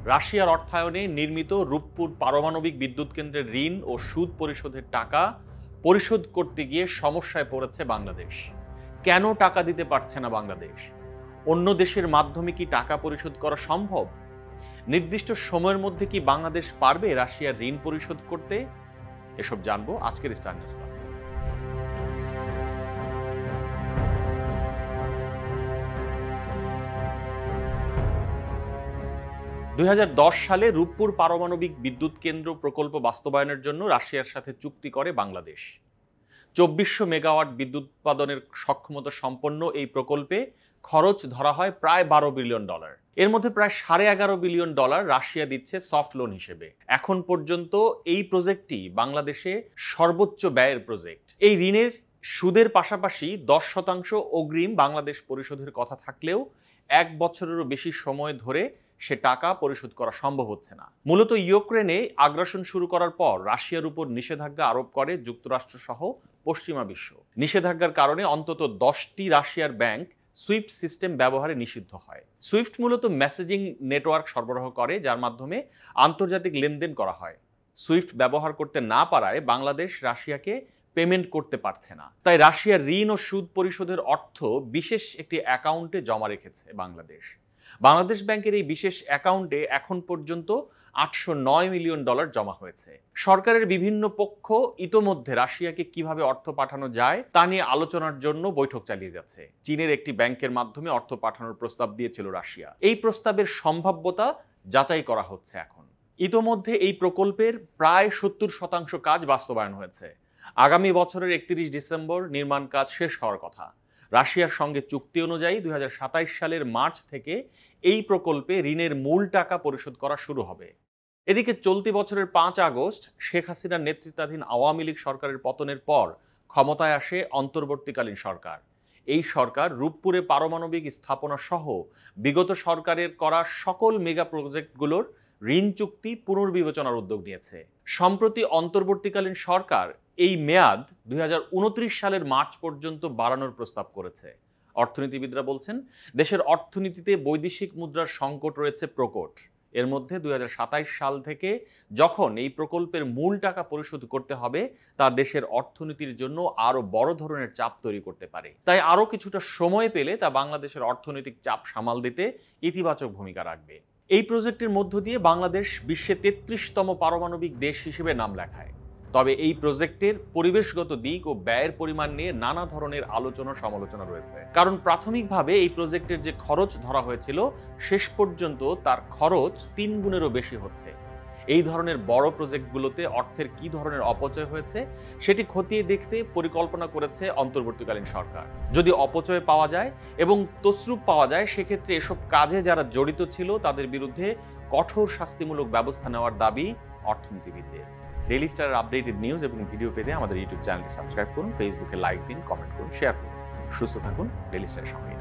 রাশিয়ার অর্থায়নে নির্মিত রূপপুর পারমাণবিক বিদ্যুৎ কেন্দ্রের ঋণ ও সুদ পরিশোধের টাকা পরিশোধ করতে গিয়ে সমস্যায় পড়েছে বাংলাদেশ। কেন টাকা দিতে পারছে না বাংলাদেশ? অন্য দেশের মাধ্যমে কি টাকা পরিশোধ করা সম্ভব? নির্দিষ্ট সময়ের মধ্যে কি বাংলাদেশ পারবে রাশিয়ার ঋণ পরিশোধ করতে? এসব জানবো আজকের স্টার নিউজ প্লাসে। 2010 সালে রূপপুর পারমাণবিক বিদ্যুৎ কেন্দ্র প্রকল্প বাস্তবায়নের জন্য রাশিয়ার সাথে চুক্তি করে বাংলাদেশ। 2400 মেগাওয়াট বিদ্যুৎ উৎপাদনের সক্ষমতা সম্পন্ন এই প্রকল্পে খরচ ধরা হয় প্রায় $12 বিলিয়ন। এর মধ্যে প্রায় $11.5 বিলিয়ন রাশিয়া দিচ্ছে সফট লোন হিসেবে। এখন পর্যন্ত এই প্রজেক্টটি বাংলাদেশে সর্বোচ্চ ব্যয়ের প্রজেক্ট। এই ঋণের সুদের পাশাপাশি 10% অগ্রিম বাংলাদেশ পরিশোধের কথা থাকলেও 1 বছরেরও বেশি সময় ধরে সে টাকা পরিশোধ করা সম্ভব হচ্ছে না। মূলত ইউক্রেনে আগ্রাসন শুরু করার পর রাশিয়ার উপর নিষেধাজ্ঞা আরোপ করে যুক্তরাষ্ট্র সহ পশ্চিমা বিশ্ব। নিষেধাজ্ঞার কারণে অন্তত 10টি রাশিয়ার ব্যাংক সুইফট সিস্টেম ব্যবহারে নিষিদ্ধ হয়। সুইফট মূলত মেসেজিং নেটওয়ার্ক সরবরাহ করে, যার মাধ্যমে আন্তর্জাতিক লেনদেন করা হয়। সুইফট ব্যবহার করতে না পারায় বাংলাদেশ রাশিয়াকে পেমেন্ট করতে পারছে না। তাই রাশিয়ার ঋণ ও সুদ পরিশোধের অর্থ বিশেষ একটি অ্যাকাউন্টে জমা রেখেছে বাংলাদেশ। বাংলাদেশ ব্যাংকের এই বিশেষ অ্যাকাউন্টে এখন পর্যন্ত $809 মিলিয়ন জমা হয়েছে। সরকারের বিভিন্ন পক্ষ ইতোমধ্যে রাশিয়াকে কিভাবে অর্থ পাঠানো যায় তা নিয়ে আলোচনার জন্য বৈঠক চালিয়ে যাচ্ছে। চীনের একটি ব্যাংকের মাধ্যমে অর্থ পাঠানোর প্রস্তাব দিয়েছিল রাশিয়া। এই প্রস্তাবের সম্ভাব্যতা যাচাই করা হচ্ছে এখন। ইতোমধ্যে এই প্রকল্পের প্রায় 70% কাজ বাস্তবায়ন হয়েছে। আগামী বছরের 31 ডিসেম্বর নির্মাণ কাজ শেষ হওয়ার কথা। রাশিয়ার সঙ্গে চুক্তি অনুযায়ী 2027 সালের মার্চ থেকে এই প্রকল্পে ঋণের মূল টাকা পরিশোধ করা শুরু হবে। এদিকে চলতি বছরের 5 আগস্ট শেখ হাসিনার নেতৃত্বাধীন আওয়ামী লীগ সরকারের পতনের পর ক্ষমতায় আসে অন্তর্বর্তীকালীন সরকার। এই সরকার রূপপুরে পারমাণবিক স্থাপনা সহ বিগত সরকারের করা সকল মেগা প্রজেক্টগুলোর ঋণ চুক্তি পুনর্বিবেচনার উদ্যোগ নিয়েছে। সম্প্রতি অন্তর্বর্তীকালীন সরকার এই মেয়াদ 2029 সালের মার্চ পর্যন্ত বাড়ানোর প্রস্তাব করেছে। অর্থনীতিবিদরা বলছেন, দেশের অর্থনীতিতে বৈদেশিক মুদ্রার সংকট রয়েছে প্রকট। এর মধ্যে 2027 সাল থেকে যখন এই প্রকল্পের মূল টাকা পরিশোধ করতে হবে, তা দেশের অর্থনীতির জন্য আরো বড় ধরনের চাপ তৈরি করতে পারে। তাই আরো কিছুটা সময় পেলে তা বাংলাদেশের অর্থনৈতিক চাপ সামাল দিতে ইতিবাচক ভূমিকা রাখবে। এই প্রজেক্টের মধ্য দিয়ে বাংলাদেশ বিশ্বে 33তম পারমাণবিক দেশ হিসেবে নাম লেখায়। তবে এই প্রজেক্টের পরিবেশগত দিক ও ব্যয়ের পরিমাণ নিয়ে নানা ধরনের আলোচনা সমালোচনা রয়েছে। কারণ প্রাথমিকভাবে এই প্রজেক্টের যে খরচ ধরা হয়েছিল, শেষ পর্যন্ত তার খরচ 3 গুণেরও বেশি হচ্ছে। এই ধরনের বড় প্রজেক্টগুলোতে অর্থের কি ধরনের অপচয় হয়েছে সেটি খতিয়ে দেখতে পরিকল্পনা করেছে অন্তর্বর্তীকালীন সরকার। যদি অপচয় পাওয়া যায় এবং তসরুপ পাওয়া যায়, সেক্ষেত্রে এসব কাজে যারা জড়িত ছিল তাদের বিরুদ্ধে কঠোর শাস্তিমূলক ব্যবস্থা নেওয়ার দাবি অর্থনীতিবিদদের। ডেইলি স্টারের আপডেটেড নিউজ এবং ভিডিও পেতে আমাদের ইউটিউব চ্যানেলটি সাবস্ক্রাইব করুন, ফেসবুকে লাইক দিন, কমেন্ট করুন, শেয়ার করুন। সুস্থ থাকুন, ডেইলি স্টারের সঙ্গে।